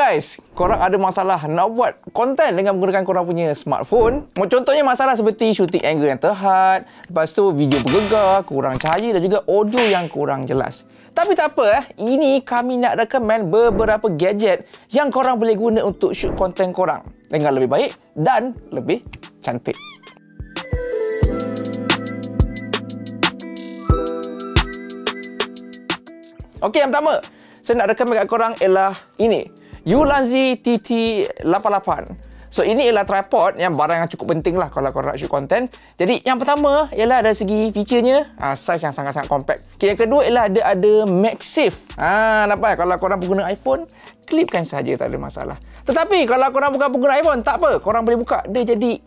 guys, korang ada masalah nak buat konten dengan menggunakan korang punya smartphone. Contohnya masalah seperti shooting angle yang terhad, lepas tu video bergegar, kurang cahaya dan juga audio yang kurang jelas. Tapi tak apa, ini kami nak recommend beberapa gadget yang korang boleh guna untuk shoot konten korang dengan lebih baik dan lebih cantik. Okey, yang pertama saya nak recommend kat korang ialah ini, Ulanzi TT88. So ini ialah tripod yang barang yang cukup penting lah kalau korang nak shoot konten. Jadi yang pertama ialah dari segi featurenya, size yang sangat-sangat compact. Okay, yang kedua ialah dia ada MagSafe. Nampak kalau korang pengguna iPhone, klipkan saja, tak ada masalah. Tetapi kalau korang bukan pengguna iPhone, tak apa, korang boleh buka. Dia jadi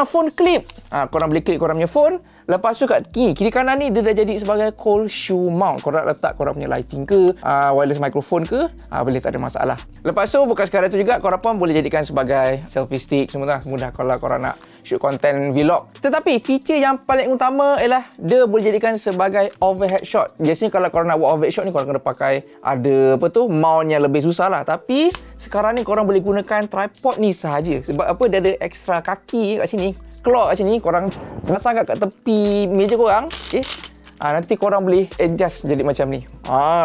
phone clip. Korang boleh klik korang punya phone. Lepas tu kat kiri kanan ni dia dah jadi sebagai cold shoe mount. Korang letak korang punya lighting ke, wireless microphone ke, boleh, tak ada masalah. Lepas tu bukan sekadar tu juga, korang pun boleh jadikan sebagai selfie stick semua lah. Mudah kalau korang nak shoot konten vlog. Tetapi feature yang paling utama ialah dia boleh jadikan sebagai overhead shot. Biasanya kalau korang nak buat overhead shot ni, korang kena pakai ada mount yang lebih susah lah. Tapi sekarang ni korang boleh gunakan tripod ni sahaja. Sebab apa, dia ada extra kaki kat sini, claw kat sini. Korang pasang kat tepi meja korang, okay? Nanti korang boleh adjust jadi macam ni.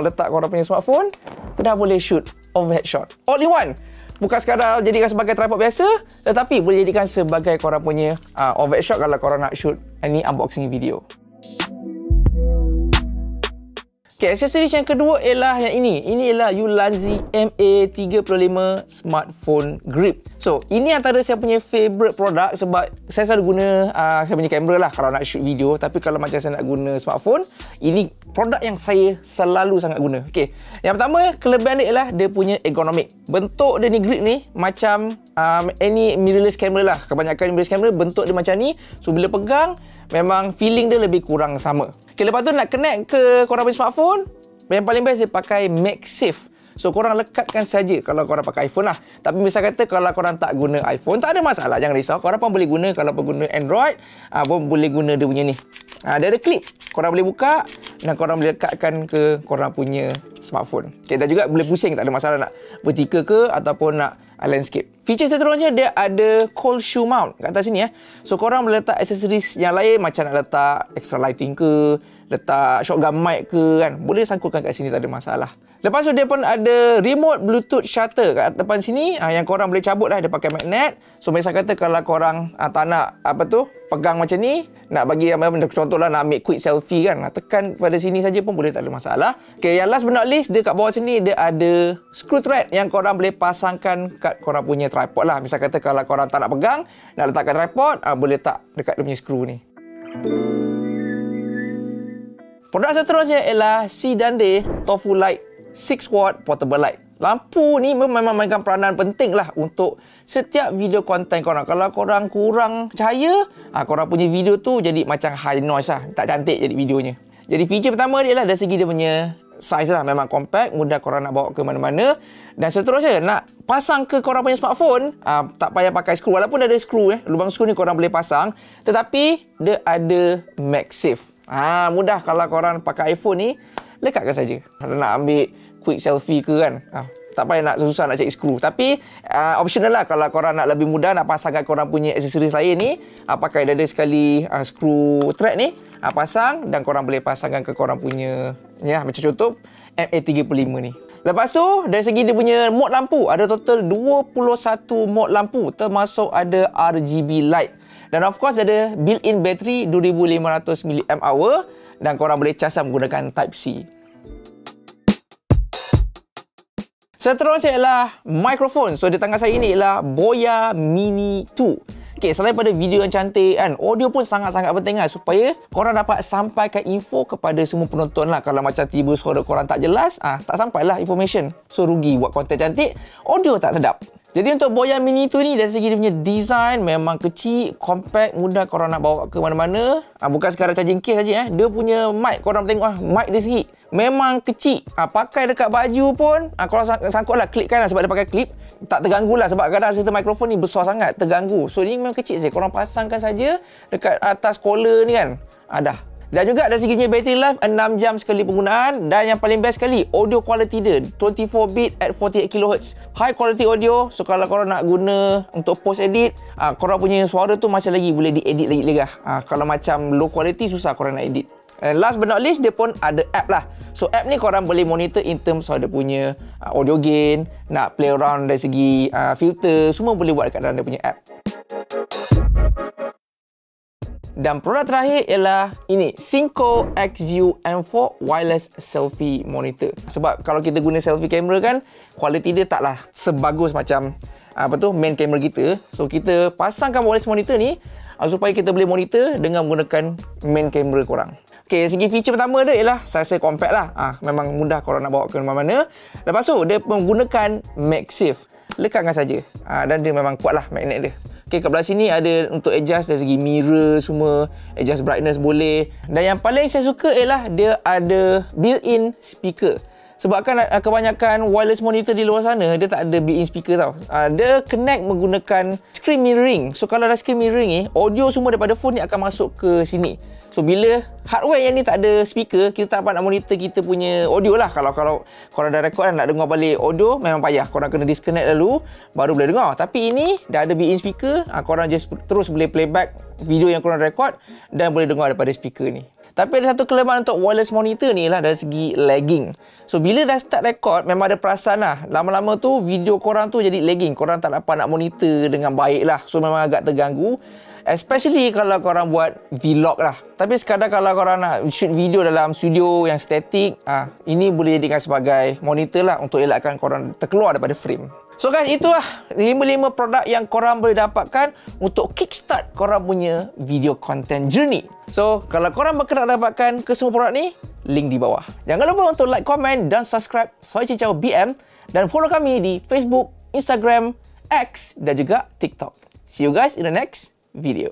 Letak korang punya smartphone, dah boleh shoot overhead shot all in one. Bukan sekadar jadikan sebagai tripod biasa, tetapi boleh jadikan sebagai korang punya overhead shot kalau korang nak shoot ini unboxing video. Okay, aksesoris yang kedua ialah yang ini. Ini ialah Ulanzi MA35 Smartphone Grip. So, ini antara saya punya favourite produk sebab saya selalu guna saya punya kamera lah kalau nak shoot video. Tapi kalau macam saya nak guna smartphone, ini produk yang saya selalu sangat guna. Okay, yang pertama, kelebihan dia ialah dia punya ergonomik. Bentuk dia ni, grip ni, macam any mirrorless camera lah. Kebanyakan mirrorless camera bentuk dia macam ni. So, bila pegang, memang feeling dia lebih kurang sama. Okay, lepas tu nak connect ke korang punya smartphone, yang paling best dia pakai MagSafe. So korang lekatkan saja kalau korang pakai iPhone lah. Tapi misal kata kalau korang tak guna iPhone, tak ada masalah, jangan risau. Korang pun boleh guna, kalau pengguna Android pun boleh guna dia punya ni. Dia ada klip, korang boleh buka dan korang boleh lekatkan ke korang punya smartphone. Okay, dan juga boleh pusing, tak ada masalah nak vertical ke ataupun nak landscape. Feature seterusnya dia ada cold shoe mount kat atas sini. So korang boleh letak aksesoris yang lain, macam nak letak extra lighting ke, letak shotgun mic ke kan, boleh sangkutkan kat sini, tak ada masalah. Lepas tu dia pun ada remote Bluetooth shutter kat depan sini, yang korang boleh cabut lah, dia pakai magnet. So misal kata kalau korang tak nak pegang macam ni, nak bagi contohlah nak ambil quick selfie kan, tekan pada sini saja pun boleh, tak ada masalah. Okay, yang last but not least, dia kat bawah sini dia ada screw thread yang korang boleh pasangkan kat korang punya tripod lah. Misal kata kalau korang tak nak pegang, nak letak kat tripod, boleh letak dekat dia punya screw ni. Produk seterusnya ialah Sidande Tofu Light 6W Portable Light. Lampu ni memang mainkan peranan penting lah untuk setiap video konten korang. Kalau korang kurang cahaya, korang punya video tu jadi macam high noise lah, tak cantik jadi videonya. Jadi feature pertama dia ialah dari segi dia punya size lah, memang compact, mudah korang nak bawa ke mana-mana. Dan seterusnya nak pasang ke korang punya smartphone, tak payah pakai skru. Walaupun ada skru, lubang skru ni korang boleh pasang, tetapi dia ada MagSafe. Mudah kalau korang pakai iPhone ni, lekatkan saja. Kalau nak ambil quick selfie ke kan, tak payah nak susah nak cari skru. Tapi optional lah kalau korang nak lebih mudah nak pasangkan korang punya aksesoris lain ni, pakai ada sekali skru thread ni, pasang dan korang boleh pasangkan ke korang punya macam contoh MA35 ni. Lepas tu dari segi dia punya mode lampu, ada total 21 mode lampu, termasuk ada RGB light. Dan of course ada built-in battery 2500 mAh dan korang boleh cas menggunakan Type-C. Seterusnya ialah mikrofon. So di tangan saya ini ialah Boya Mini 2. Okay, selain pada video yang cantik kan, audio pun sangat-sangat penting lah, supaya korang dapat sampaikan info kepada semua penonton lah. Kalau macam tiba suara korang tak jelas, tak sampailah information. So rugi buat konten cantik, audio tak sedap. Jadi untuk Boya Mini 2 ni dari segi dia punya design memang kecil, compact, mudah korang nak bawa ke mana-mana. Bukan sekadar charging case saja. Dia punya mic, korang tengok mic dia segi memang kecil. Pakai dekat baju pun, korang sangkut lah, klikkan lah sebab dia pakai klip. Tak terganggu lah sebab kadang serta mikrofon ni besar sangat, terganggu. So ni memang kecil saja. Korang pasangkan saja dekat atas collar ni kan. Dah. Dan juga dari seginya battery life 6 jam sekali penggunaan. Dan yang paling best sekali, audio quality dia 24 bit at 48 kHz. High quality audio. So kalau korang nak guna untuk post edit, korang punya suara tu masih lagi boleh diedit lagi legah. Kalau macam low quality, susah korang nak edit. And last but not least, dia pun ada app lah. So app ni korang boleh monitor in terms of dia punya audio gain, nak play around dari segi filter, semua boleh buat dekat dalam dia punya app. Dan produk terakhir ialah ini, Synco X-View M4 Wireless Selfie Monitor. Sebab kalau kita guna selfie camera kan, kualiti dia taklah sebagus macam main camera kita. So kita pasangkan wireless monitor ni supaya kita boleh monitor dengan menggunakan main camera korang. Okay, segi feature pertama dia ialah saya rasa compact lah. Memang mudah korang nak bawa ke mana-mana. Lepas tu dia menggunakan MagSafe. Lekatkan saja. Dan dia memang kuat lah magnet dia. Okay, kat belah sini ada untuk adjust dari segi mirror semua, adjust brightness boleh. Dan yang paling saya suka ialah dia ada built-in speaker. Sebab kan kebanyakan wireless monitor di luar sana, dia tak ada built-in speaker tau. Dia connect menggunakan screen mirroring. So kalau ada screen mirroring ni, audio semua daripada phone ni akan masuk ke sini. So bila hardware yang ni tak ada speaker, kita tak dapat nak monitor kita punya audio lah. Kalau korang dah record kan, nak dengar balik audio, memang payah. Korang kena disconnect dulu, baru boleh dengar. Tapi ini dah ada built-in speaker, korang just terus boleh playback video yang korang record dan boleh dengar daripada speaker ni. Tapi ada satu kelemahan untuk wireless monitor ni lah dari segi lagging. So bila dah start record, memang ada perasan lah. Lama-lama tu video korang tu jadi lagging. Korang tak dapat nak monitor dengan baik lah. So memang agak terganggu. Especially kalau korang buat vlog lah. Tapi sekadar kalau korang nak shoot video dalam studio yang static, ini boleh jadikan sebagai monitor lah untuk elakkan korang terkeluar daripada frame. So guys, itulah 5 produk yang korang boleh dapatkan untuk kickstart korang punya video content journey. So kalau korang berkenan dapatkan ke semua produk ni, link di bawah. Jangan lupa untuk like, komen dan subscribe Soy Cincau BM dan follow kami di Facebook, Instagram, X dan juga TikTok. See you guys in the next video.